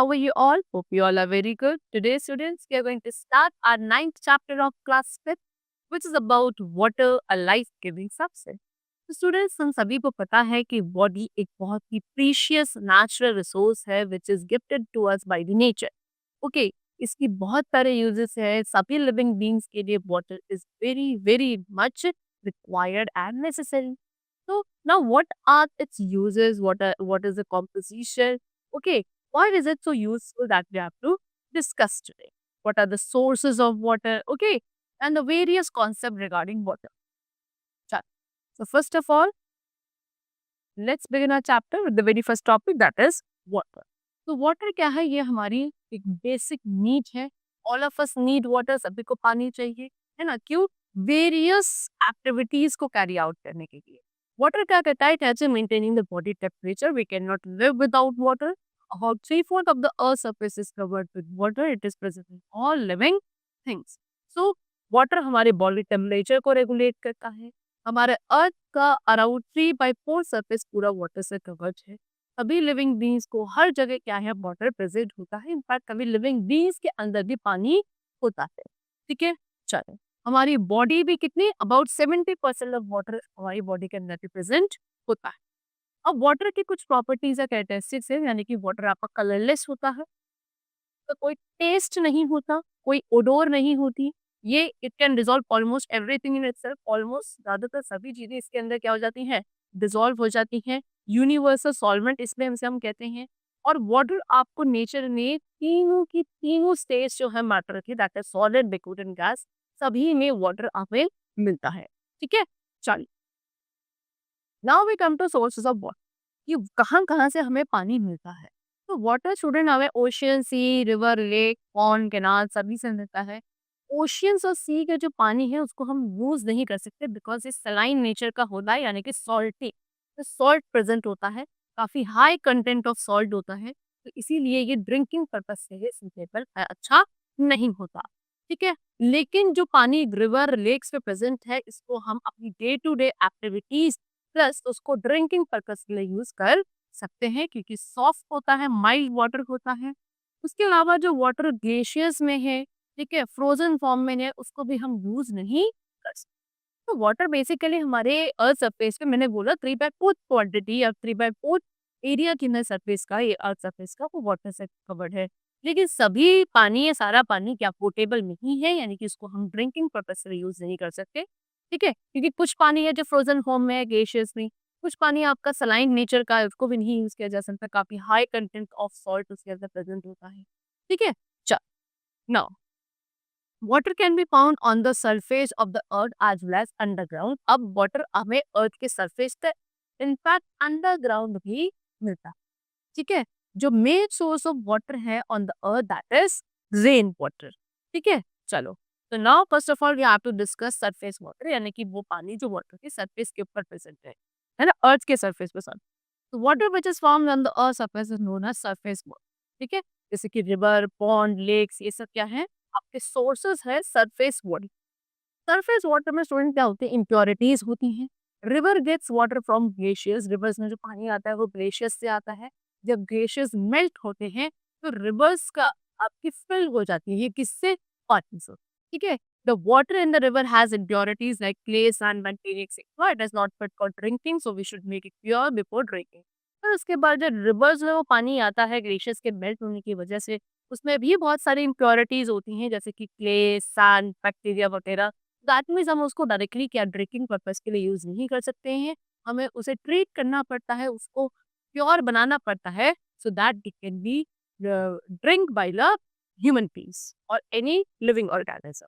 how are you all? Hope you all are very good. Today, students, we are going to start our ninth chapter of class 5th, which is about water, a life-giving substance. तो students हम सभी को पता है कि body एक बहुत ही precious natural resource है which is gifted to us by the nature. Okay, इसकी बहुत सारे यूजेस है. सभी लिविंग बींग्स के लिए water is very very much required and necessary. So now what are its uses? What is the composition? Okay, why is it so useful that we have to discuss today? What are the sources of water? Okay, and the various concepts regarding water. Chalo. So first of all, let's begin our chapter with the very first topic, that is water. तो water क्या है? ये हमारी एक basic need है. All of us need water. सभी को पानी चाहिए, है ना? क्यों? वेरियस एक्टिविटीज को कैरी आउट करने के लिए. वाटर क्या करता है? It helps in maintaining the body temperature. We can not live without water. About 3/4 of the earth surface is covered with water. It is present in all living things. So water हमारे body temperature को regulate करता है. हमारे अर्थ का around 3/4 surface पूरा water से covered है. सभी लिविंग बींग्स को हर जगह क्या है? वाटर प्रेजेंट होता है. इनफैक्ट कभी लिविंग बींग्स के अंदर भी पानी होता है. ठीक है, चलो. हमारी बॉडी भी कितनी? अबाउट 70% ऑफ वाटर हमारी बॉडी के अंदर भी प्रेजेंट होता है. अब वाटर की कुछ प्रॉपर्टीज या कैरेक्टरिस्टिक्स है, यानी कि वाटर आपका कलरलेस होता है, तो कोई टेस्ट नहीं होता, कोई ओडोर नहीं होती. ये it can dissolve almost everything in itself. Almost ज्यादातर सभी चीजें इसके अंदर क्या हो जाती हैं? डिजोल्व हो जाती हैं. यूनिवर्सल सॉल्वेंट इसमें हम कहते हैं. और वाटर आपको नेचर ने तीनों की तीनों स्टेज जो है मैटर की, that is solid, liquid and gas, सभी में वाटर हमें मिलता है. ठीक है, चलिए. Now we come to sources of water. कि कहाँ कहाँ से हमें पानी मिलता है. तो वाटर स्टूडेंट हमें ocean, sea, river, lake, pond, canal सभी से मिलता है. ओशियंस और सी का जो पानी है उसको हम यूज नहीं कर सकते बिकॉज ये सलाइन नेचर का होता है, यानी कि सॉल्टी. तो सॉल्ट प्रेजेंट होता है, काफी हाई कंटेंट ऑफ सॉल्ट होता है. तो इसीलिए ये ड्रिंकिंग पर्पज से सूटेबल है, अच्छा नहीं होता. ठीक है, लेकिन जो पानी रिवर लेक्स पे प्रेजेंट है, इसको हम अपनी day to day activities plus उसको ड्रिंकिंग पर्पज के लिए यूज कर सकते हैं, क्योंकि सॉफ्ट होता है, माइल्ड वाटर होता है. उसके अलावा जो वाटर ग्लेशियर्स में है, ठीक है, फ्रोजन फॉर्म में है, उसको भी हम यूज नहीं कर सकते. तो वाटर बेसिकली हमारे अर्थ सरफेस पे, मैंने बोला 3/4 क्वांटिटी या 3/4 एरिया की ना सरफेस का, ये अर्थ सरफेस का, वो वाटर से कवर्ड है. लेकिन सभी पानी, ये सारा पानी क्या पोर्टेबल नहीं है, यानी कि इसको हम ड्रिंकिंग पर्पज से यूज नहीं कर सकते. ठीक है, क्योंकि कुछ पानी है जो फ्रोजन फॉर्म में है, ग्लेशियर्स में. कुछ पानी आपका सलाइन नेचर का है, उसको भी नहीं यूज किया जा सकता. काफी हाई कंटेंट ऑफ सॉल्ट उसके अंदर प्रेजेंट होता है. ठीक है, चल. Now water can be found on the surface of the earth as well as underground. अब वाटर हमें अर्थ के सरफेस पे, इनफैक्ट अंडरग्राउंड भी मिलता है. ठीक है, जो मेन सोर्स ऑफ वाटर है on the earth, that is rain water. ठीक है, चलो. तो now first of all we have to discuss surface water, यानी कि वो पानी जो वाटर के सरफेस के ऊपर प्रेजेंट है ना, अर्थ के सरफेस पे. सर, तो water which is formed on the earth surface is known as surface water. ठीक है, जैसे कि रिवर, पॉन्ड, लेक्स, ये सब क्या है? आपके सोर्सेस है सरफेस वाटर. सरफेस वाटर में स्टूडेंट क्या होते हैं? इम्प्योरिटीज होती हैं. River gets water from glaciers. Rivers में जो पानी आता है वो ग्लेशियर्स से आता है. जब ग्लेशियर्स मेल्ट होते हैं तो रिवर्स का आपकी फिल हो जाती है. ये किससे? पानी से. ठीक है, the water in the river has impurities like clay, sand, magnesium et cetera. It is not fit for drinking, so we should make it pure before drinking. फिर उसके बाद जब रिवर्स में वो पानी आता है ग्लेशियर्स के मेल्ट होने की वजह से, उसमें भी बहुत सारी इम्प्योरिटीज होती हैं, जैसे कि क्ले, सैंड, बैक्टीरिया वगैरह. दैट मीन्स हम उसको डायरेक्टली क्या ड्रिंकिंग पर्पज के लिए यूज नहीं कर सकते हैं. हमें उसे ट्रीट करना पड़ता है, उसको प्योर बनाना पड़ता है, so that it can be drink by the human beings और any living organism.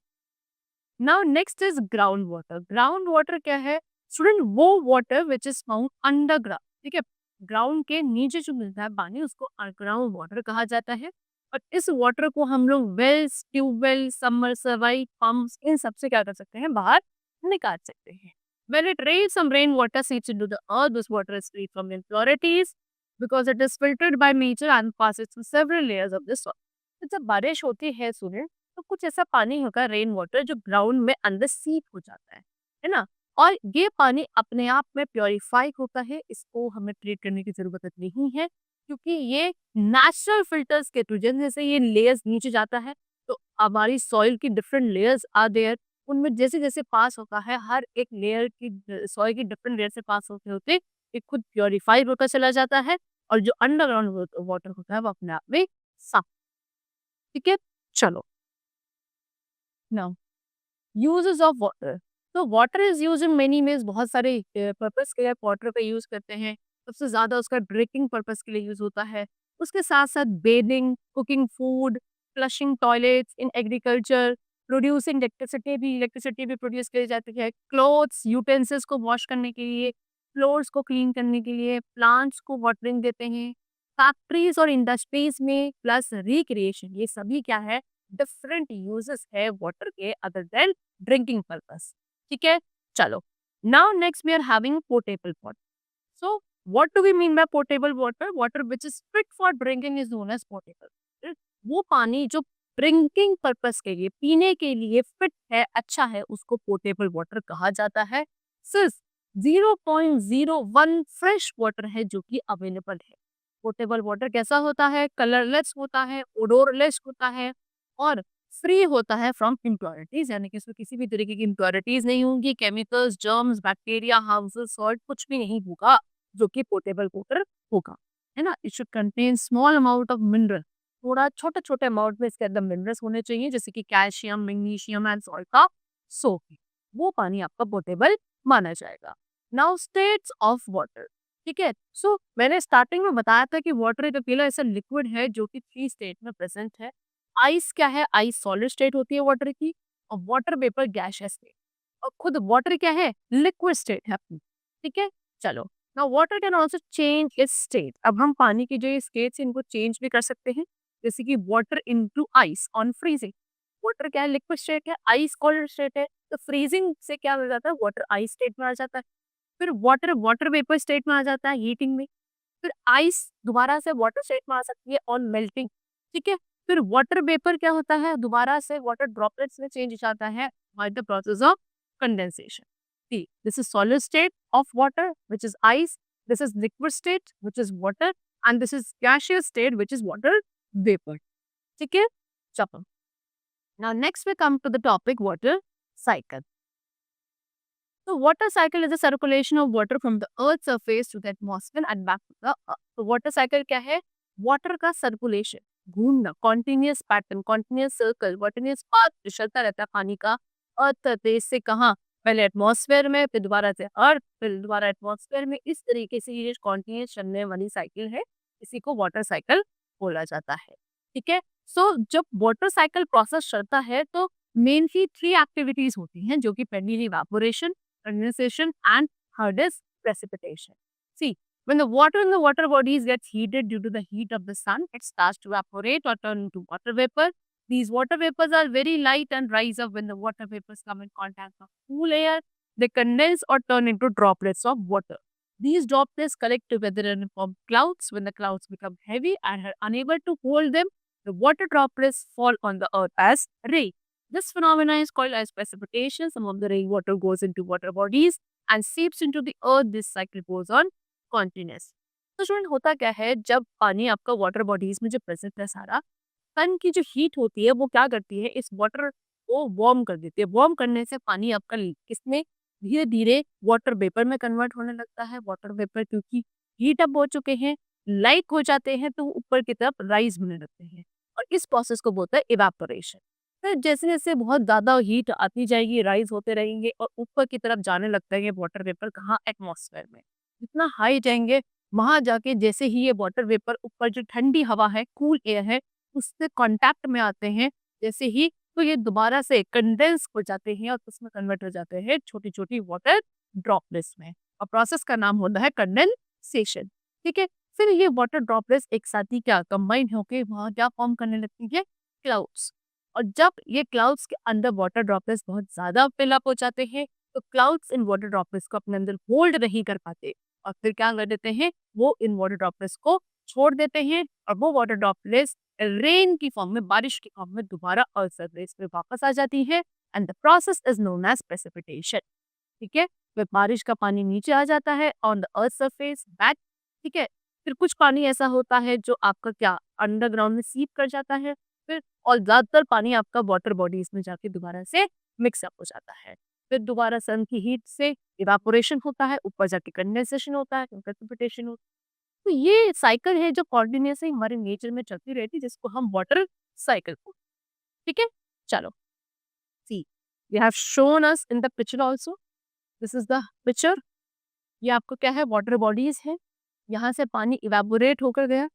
Now next is ground water. Ground water क्या है स्टूडेंट? वो water which is found underground. ठीक है, ग्राउंड के नीचे जो मिलता है पानी, उसको अंडरग्राउंड वाटर कहा जाता है. और इस वाटर को हम लोग वेल्स, ट्यूबवेल, सबमर्सिबल पंप्स, इन सबसे क्या कर सकते हैं? बाहर निकाल सकते हैं. When it rains, some rain water seeps into the earth. This water is free from impurities because it is filtered by nature and passes through several layers of the soil. तो जब बारिश होती है स्टूडेंट, तो कुछ ऐसा पानी होगा रेन वाटर जो ग्राउंड में अंदर सीप हो जाता है ना. और ये पानी अपने आप में प्योरीफाई होता है, इसको हमें ट्रीट करने की जरूरत नहीं है. क्योंकि ये नेचुरल फिल्टर्स के थ्रू जैसे ये लेयर्स नीचे जाता है, तो हमारी सॉइल की डिफरेंट लेयर्स आर देयर, उनमें जैसे-जैसे पास होता है, हर एक लेयर की सॉइल की डिफरेंट लेयर से पास होते-होते ये खुद प्यूरिफाइड होता चला जाता है और जो अंडरग्राउंड वाटर होता है वो अपने आप में साफ, ठीक है? चलो, नाउ यूजेस ऑफ वाटर। तो water is use in many ways, बहुत सारे पर्पस के लिए वाटर का यूज करते हैं। सबसे ज्यादा उसका ड्रिंकिंग पर्पस के लिए यूज होता है। उसके साथ साथ bathing, cooking food, flushing toilets, in agriculture, producing electricity भी प्रोड्यूस करी जाती है। क्लोथ्स यूटेंसिल्स को वॉश करने के लिए, फ्लोर्स को क्लीन करने के लिए, प्लांट्स को वाटरिंग देते हैं। फैक्ट्रीज और इंडस्ट्रीज में प्लस रिक्रिएशन, ये सभी क्या है, डिफरेंट यूजेस है वाटर के अदर देन ड्रिंकिंग पर्पस, ठीक है? चलो, now next we are having portable water. So what do we mean by portable water? Water which is fit for drinking is known as portable. वो पानी जो drinking purpose के लिए, पीने के लिए फिट है, अच्छा है, उसको पोर्टेबल वाटर कहा जाता है। सिर्फ 0.01 फ्रेश वाटर है जो कि अवेलेबल है। पोर्टेबल वाटर कैसा होता है? कलरलेस होता है, ओडोरलेस होता है और फ्री होता है फ्रॉम इम्प्योरिटीज, यानी कि इसमें किसी भी तरीके की इम्प्योरिटीज नहीं होंगी, chemicals, germs, bacteria, harmful salt कुछ भी नहीं होगा जो कि पोर्टेबल वाटर होगा, है ना? It should contain small amount of mineral, थोड़ा छोटे छोटे अमाउंट में इसके अंदर मिनरल्स होने चाहिए, जैसे कि कैल्शियम, मैग्नीशियम एंड सॉल्ट का सोप, वो पानी आपका पोर्टेबल माना जाएगा। नाउ स्टेट्स ऑफ वाटर, ठीक है? सो मैंने स्टार्टिंग में बताया था कि वाटर एक अकेला ऐसा लिक्विड है जो कि 3 स्टेट में प्रेजेंट है। आइस क्या है? आइस सॉलिड स्टेट होती है वाटर की, और वाटर वेपर गैसियस स्टेट, और खुद वाटर क्या है? लिक्विड स्टेट है अपनी, ठीक है? चलो, now water can also change it's state. अब हम पानी की जो ये स्टेट्स हैं इनको चेंज भी कर सकते हैं, जैसे कि water into ice on freezing. Water क्या है? लिक्विड स्टेट है, आइस कोल्ड स्टेट है, तो फ्रीजिंग से क्या हो जाता है? वाटर आइस स्टेट में आ जाता है। फिर वाटर वाटर वेपर स्टेट में आ जाता है हीटिंग में। फिर आइस दोबारा से वाटर स्टेट में आ सकती है ऑन मेल्टिंग, ठीक है? फिर वाटर वेपर क्या होता है? दोबारा से वाटर ड्रॉपलेट्स में चेंज हो जाता है by the process of condensation. See, this is solid state of water, which is ice. This is liquid state, which is water, and this is gaseous state, which is water vapor. ठीक है? चलो. Now next we come to the topic water cycle. So water cycle is the circulation of water from the earth surface to the atmosphere and back to the earth. तो water cycle क्या है? water का circulation, घूमना, continuous pattern, continuous circle, continuous path जो चलता रहता है पानी का अर्थ सरफेस से कहाँ, पहले एटमॉस्फेयर में, फिर दोबारा से अर्थ, फिर दोबारा एटमॉस्फेयर में, इस तरीके से ये कॉन्टिन्यूस चलने वाली साइकिल है, इसी को वाटर साइकिल बोला जाता है, ठीक है? सो जब वाटर साइकिल प्रोसेस चलता है तो मेनली 3 एक्टिविटीज होती हैं, जो कि पहली evaporation, condensation and third is precipitation. See, when the water in the water bodies gets heated due to the heat of the sun, it starts to evaporate or turn into water vapor. These water vapors are very light and rise up when the water vapors come in contact with cool air. They condense or turn into droplets of water. These droplets collect together and form clouds. When the clouds become heavy and are unable to hold them, the water droplets fall on the earth as rain. This phenomenon is called as precipitation. Some of the rainwater goes into water bodies and seeps into the earth. This cycle goes on continuous. तो student होता क्या है, जब पानी आपका water bodies में जो present है सारा, सन की जो हीट होती है वो क्या करती है, इस वाटर को वार्म कर देती है। वार्म करने से पानी आपका किसमें धीरे धीरे वाटर वेपर में कन्वर्ट होने लगता है। वाटर वेपर क्योंकि हीट अप हो चुके हैं, लाइक हो जाते हैं, तो ऊपर की तरफ राइज होने लगते हैं और इस प्रोसेस को बोलते हैं इवापोरेशन। फिर जैसे-जैसे बहुत ज़्यादा हीट आती जाएगी, राइज़ होते रहेंगे और ऊपर की तरफ जाने लगता है ये वाटर वेपर, कहाँ? एटमॉस्फेयर में। जितना हाई जाएँगे, वहाँ जाके जैसे ही ये वाटर वेपर ऊपर जो ठंडी हवा है, कूल एयर है, उससे कॉन्टैक्ट में आते हैं, जैसे ही तो ये दोबारा से कंडेंस हो जाते हैं और उसमें कन्वर्ट हो जाते हैं छोटी-छोटी वाटर ड्रॉपलेट्स में, और प्रोसेस का नाम होता है कंडेंसेशन, ठीक है? फिर ये वाटर ड्रॉपलेट्स एक साथ ही क्या कंबाइन होके वहाँ क्या फॉर्म करने लगती है? क्लाउड्स। और जब ये क्लाउड्स के अंदर वाटर ड्रॉपलेट्स बहुत ज़्यादा फिलअप हो जाते हैं, तो क्लाउड्स इन वाटर ड्रॉपलेट्स को अपने अंदर होल्ड नहीं कर पाते और फिर क्या कर देते हैं, वो इन वाटर ड्रॉपलेट्स को छोड़ देते हैं और वो वाटर ड्रॉपलेट्स रेन की फॉर्म में, बारिश की फॉर्म में दोबारा अर्थ सरफेस पे वापस आ जाती है and the process is known as precipitation, ठीक है? फिर बारिश का पानी नीचे आ जाता है on the earth surface back, ठीक है? फिर कुछ पानी ऐसा होता है जो आपका क्या अंडरग्राउंड में सीप कर जाता है, फिर और ज़्यादातर पानी आपका वाटर बॉडीज़ में जाके दोबारा से मिक्स अप हो जाता है। फिर दोबारा सन की हीट से इवापोरेशन होता है, ऊपर जाके कंडेंसेशन होता है, प्रेसिपिटेशन होता है। तो ये साइकिल है जो कंटिन्यूअसली हमारे नेचर में चलती रहती है, जिसको हम वाटर साइकिल बोलते हैं। ठीक है? चलो, see they have shown us in the picture also. This is the picture. ये आपको क्या है, वाटर बॉडीज है। यहाँ से पानी इवेपोरेट होकर गया,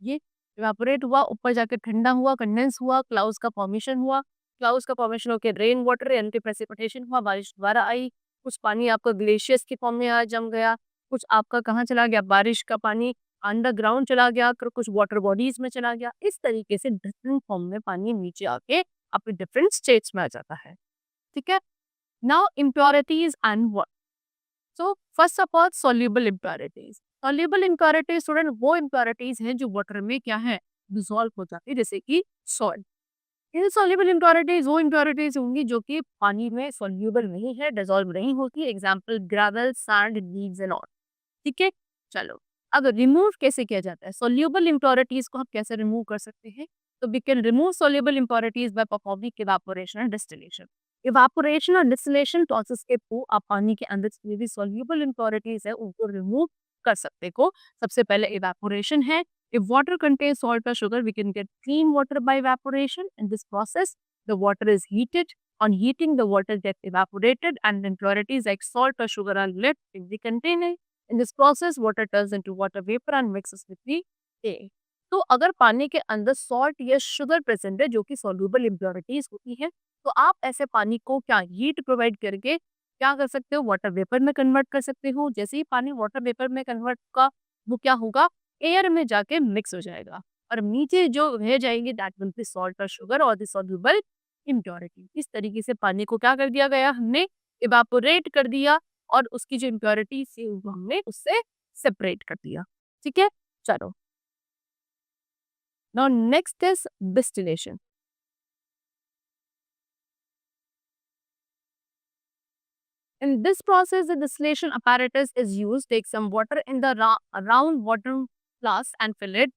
ये इवेपोरेट हुआ, ऊपर जाकर ठंडा हुआ, कंडेंस हुआ, क्लाउड्स का फॉर्मेशन हुआ, क्लाउड्स का फॉर्मेशन होकर रेन वाटर यानी कि प्रेसिपिटेशन हुआ, बारिश दोबारा आई। कुछ पानी आपका ग्लेशियर्स के फॉर्म में आ जम गया, कुछ आपका कहाँ चला गया, बारिश का पानी अंडरग्राउंड चला गया, कुछ वाटर बॉडीज में चला गया। इस तरीके से डिफरेंट फॉर्म में पानी नीचे आके अपने डिफरेंट स्टेट्स में आ जाता है। ठीक है? Now impurities and so first of all soluble impurities. Soluble impurities student वो इम्प्योरिटीज हैं जो वाटर में क्या है, डिसॉल्व हो जाती है, जैसे कि सॉल्ट। इनसॉल्युबल इम्प्योरिटीज वो इम्प्योरिटीज होंगी जो कि पानी में सॉल्युबल नहीं है, डिसॉल्व नहीं होती। Example gravel, sand, leaves and all. ठीक है? चलो, अब रिमूव कैसे किया जाता है, सॉल्युबल इम्प्योरिटीज को हम कैसे रिमूव कर सकते हैं? तो we can remove soluble impurities by performing evaporation and distillation. Evaporation और डिस्टिलेशन प्रोसेस के थ्रू आप पानी के अंदर जितनी भी सॉल्युबल इम्प्योरिटीज है उनको रिमूव कर सकते हो। सबसे पहले इवापोरेशन है। If water contains salt or sugar, we can get clean water by evaporation. In this process, the water is heated. On heating, the water gets evaporated and impurities like salt or sugar are left in the container. In this process, water turns into water vapor and mixes with the air. तो अगर पानी के अंदर salt या sugar present है जो कि soluble impurities होती है, तो आप ऐसे पानी को क्या हीट प्रोवाइड करके क्या कर सकते हो, वाटर वेपर में कन्वर्ट कर सकते हो। जैसे ही पानी वाटर वेपर में कन्वर्ट का वो क्या होगा, एयर में जाके मिक्स हो जाएगा और नीचे जो रह जाएंगे दैट विल बी सॉल्ट और शुगर और द सॉल्युबल इम्प्योरिटी। इस तरीके से पानी को क्या कर दिया गया, हमने इवापोरेट कर दिया और उसकी जो इम्प्योरिटी थी वो हमने उससे सेपरेट कर दिया। ठीक है? चलो, now next is distillation. In this process, the distillation apparatus is used. Take some water in the round water flask and fill it.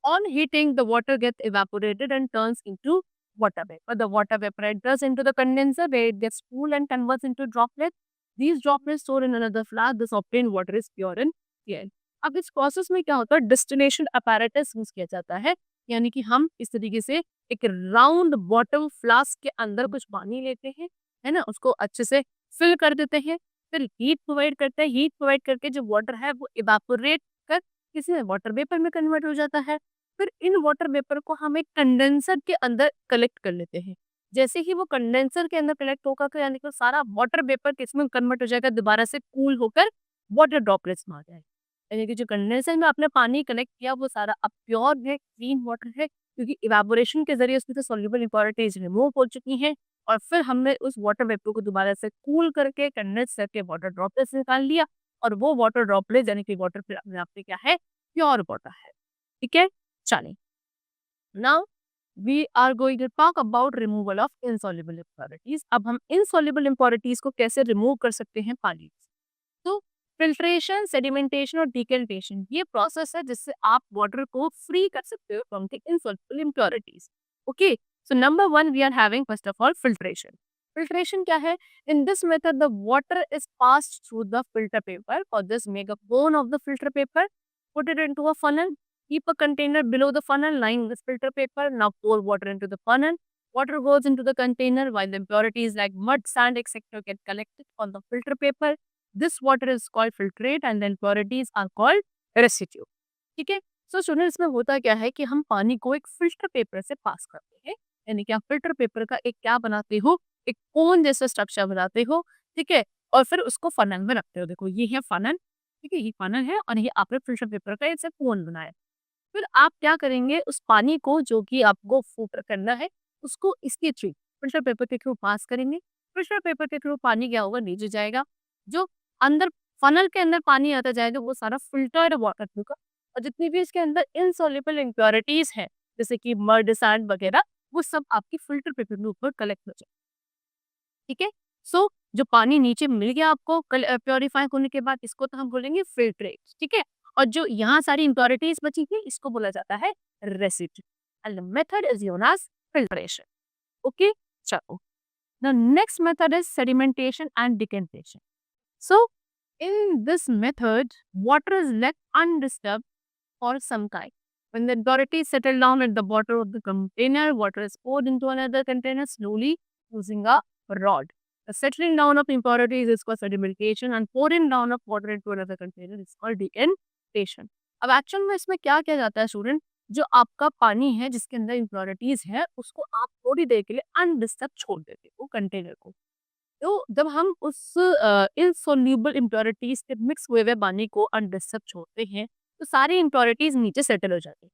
On heating, the water gets evaporated and turns into water vapor. The water vapor enters into the condenser where it gets cooled and converts into droplets. These droplets stored in another flask. This obtained water is pure and clear. अब इस process में क्या होता है, distillation apparatus use किया जाता है। यानी कि हम इस तरीके से एक राउंड बॉटल फ्लास्क के अंदर कुछ पानी लेते हैं, है ना, उसको अच्छे से फिल कर देते हैं, फिर हीट प्रोवाइड करते हैं। हीट प्रोवाइड करके जो वाटर है वो इवापोरेट कर किसी वाटर वेपर में कन्वर्ट हो जाता है। फिर इन वाटर वेपर को हम एक कंडेंसर के अंदर कलेक्ट कर लेते हैं। जैसे ही वो कंडेंसर के अंदर कलेक्ट होगा तो यानी कि सारा वाटर वेपर किसमें कन्वर्ट हो जाएगा, दोबारा से कूल होकर वाटर ड्रॉपलेट्स में आ जाएगा। यानी कि जो कंडेंसर में आपने पानी कलेक्ट किया वो सारा अब प्योर है, क्लीन वाटर है, क्योंकि इवापोरेशन के जरिए उसमें से सॉल्युबल इम्प्योरिटीज रिमूव हो चुकी हैं। और फिर हमने उस वाटर वेपर को दोबारा से कूल करके कंडेंस करके वाटर ड्रॉपलेट्स निकाल लिया और वो वाटर ड्रॉपलेट्स यानी कि वाटर फिर अपने आप में क्या है, प्योर वाटर है। ठीक है? चलिए, now we are going to talk about removal of insoluble impurities. अब हम इनसॉल्युबल इम्प्योरिटीज को कैसे रिमूव कर सकते हैं पानी से। तो फिल्ट्रेशन, सेडिमेंटेशन और डिकल्टेशन ये प्रोसेस है जिससे आप वाटर को फ्री कर सकते हो from the insoluble impurities. Okay, so number one we are having first of all filtration. Filtration क्या है? In this method the water is passed through the filter paper. For this make a cone of the filter paper, put it into a funnel, keep a container below the funnel lying this filter paper. Now pour water into the funnel. Water goes into the container while the impurities like mud, sand, etc. get collected on the filter paper. This water is called filtrate and the impurities are called residue. ठीक है? So student, इसमें होता क्या है कि हम पानी को एक फिल्टर पेपर से पास करते हैं। यानी कि आप फिल्टर पेपर का एक क्या बनाते हो, एक कोन जैसा स्ट्रक्चर बनाते हो। ठीक है? और फिर उसको फनल में रखते हो। देखो ये है फनल, ठीक है, ये फनल है और ये आपने फिल्टर पेपर का ऐसे कोन बनाया। फिर आप क्या करेंगे, उस पानी को जो कि आपको फिल्टर करना है उसको इसके थ्रू फिल्टर पेपर के थ्रू पास करेंगे। फिल्टर पेपर के थ्रू पानी क्या होगा, नीचे जाएगा। जो अंदर फनल के अंदर पानी आता जाएगा वो सारा फिल्टर्ड वाटर होगा और जितनी भी इसके अंदर इनसॉल्युबल इम्प्योरिटीज है जैसे कि मर्ड, सैंड वगैरह, वो सब आपकी फिल्टर पेपर के ऊपर कलेक्ट हो जाए। ठीक है? सो जो पानी नीचे मिल गया आपको प्योरीफाई होने के बाद, इसको तो हम बोलेंगे फिल्ट्रेट। ठीक है? और जो यहाँ सारी इम्प्योरिटीज बची थी इसको बोला जाता है residue and the method is known as filtration. Okay, चलो the next method is sedimentation and decantation. So, in this method, water is left undisturbed for some time. When the impurities settle down at the bottom of the container, water is poured into another container slowly using a rod. The settling down of impurities is called sedimentation and pouring down of water into another container is called decantation. अब actual में इसमें क्या किया जाता है student, जो आपका पानी है जिसके अंदर इम्प्योरिटीज है उसको आप थोड़ी देर के लिए अनडिस्टर्ब छोड़ देते हो कंटेनर को। तो जब हम उस इनसॉल्युबल इम्प्योरिटीज के मिक्स हुए हुए पानी को अनडिस्टर्ब छोड़ते हैं तो सारी इम्प्योरिटीज नीचे सेटल हो जाती है।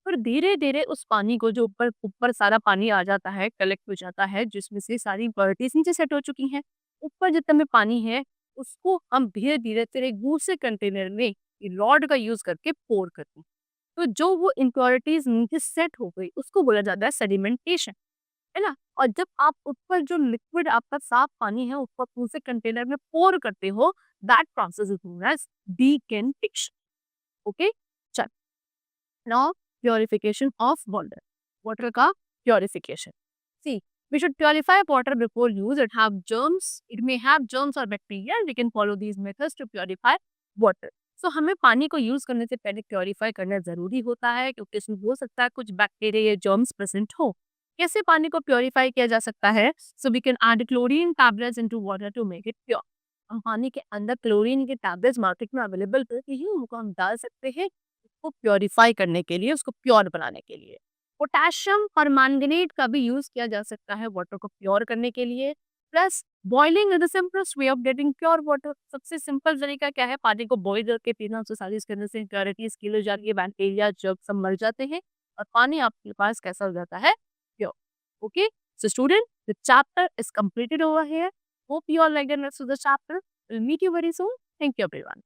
फिर धीरे धीरे उस पानी को जो ऊपर ऊपर सारा पानी आ जाता है, कलेक्ट हो जाता है, जिसमें से सारी इम्प्योरिटीज नीचे सेट हो चुकी हैं। ऊपर जितना में पानी है उसको हम धीरे धीरे फिर एक दूसरे कंटेनर में रॉड का यूज करके पोर करते हैं। तो जो वो इम्प्योरिटीज नीचे सेट हो गई उसको बोला जाता है सेडिमेंटेशन, है ना? और जब आप ऊपर जो लिक्विड आपका साफ पानी है ऊपर दूसरे कंटेनर में पोर करते हो, that process is known as decantation. Okay, चल now purification of water, water का purification. See, we should purify water before use. It may have germs or bacteria. We can follow these methods to purify water. So हमें पानी को use करने से पहले purify करना जरूरी होता है क्योंकि इसमें हो सकता है कुछ बैक्टीरिया या जर्म्स प्रेजेंट हो। कैसे पानी को प्योरीफाई किया जा सकता है? So we can add chlorine tablets into water to make it pure. हम पानी के अंदर क्लोरीन के टैबलेट्स मार्केट में अवेलेबल होती है, उनको हम डाल सकते हैं उसको प्योरीफाई करने के लिए, उसको प्योर बनाने के लिए। पोटेशियम परमैंगनेट का भी यूज किया जा सकता है वाटर को प्योर करने के लिए। Plus boiling is the simplest way of getting pure water. सबसे सिंपल तरीका क्या है? पानी को बॉइल करके पीना, उससे सारी इसके अंदर से इम्प्योरिटीज किल हो जाती है, बैक्टीरिया जब सब मर जाते हैं और पानी आपके पास कैसा हो जाता है? Pure. Okay, so student, the chapter is completed over here. Hope you all like the rest of the chapter. We'll meet you very soon. Thank you everyone.